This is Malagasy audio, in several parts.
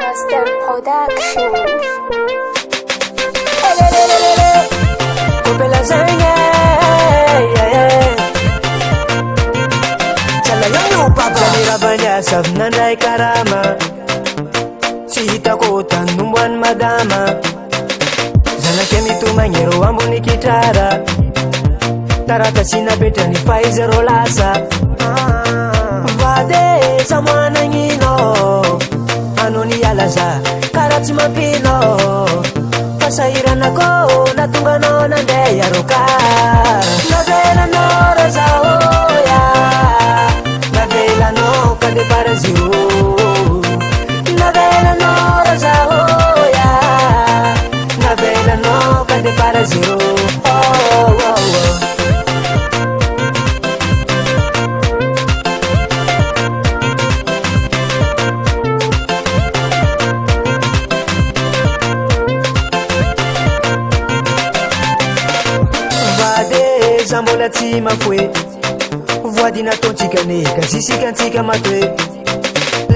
Castel Production. Coupe la zengue, chala yangu papa Janira banya sab nandai karama Sihita ko tanumbuan madama Zana kemi tu manyero ambuni kitara Tarata sina beta ni Pfizer olasa Vade zamwana ngino Anoni alaza karati mapino Pasaira nako natunga no nande yaruka Navela no roza oya Navela no kade parazio Navela no roza oya Navela no kade parazio Oh oh oh Zambola tima fwe Voadi na tontika neka Sisika ntika matwe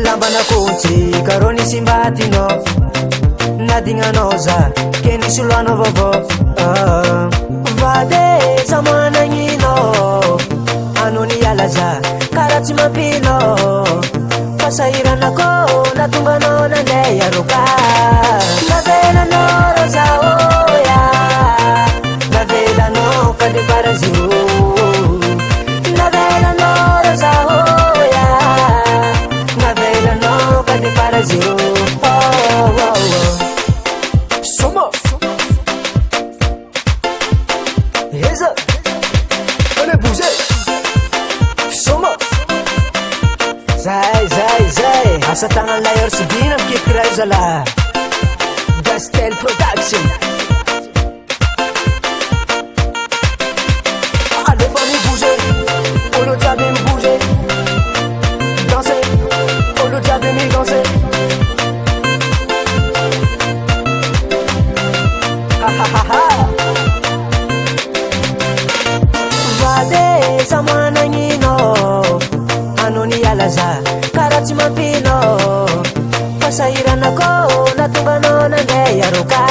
Lamba na konti Karoni simbati no Nadinga noza Keni sulano vovo Vade zamana ngino Anoni yalaza Karati mapino Pasaira nako Natunga no nande yaruka Navela no roza oya Navela no kade parazio Navela no roza oya Navela no kade parazio Oh oh oh Soma Heza Allez bouger Soma Zai zai zai Asa tangan layar sebinam kikrai zala Gastel Production Vade zamana ngino Anoni alaza Karati mapino Pasaira nako Natunga no nande yaruka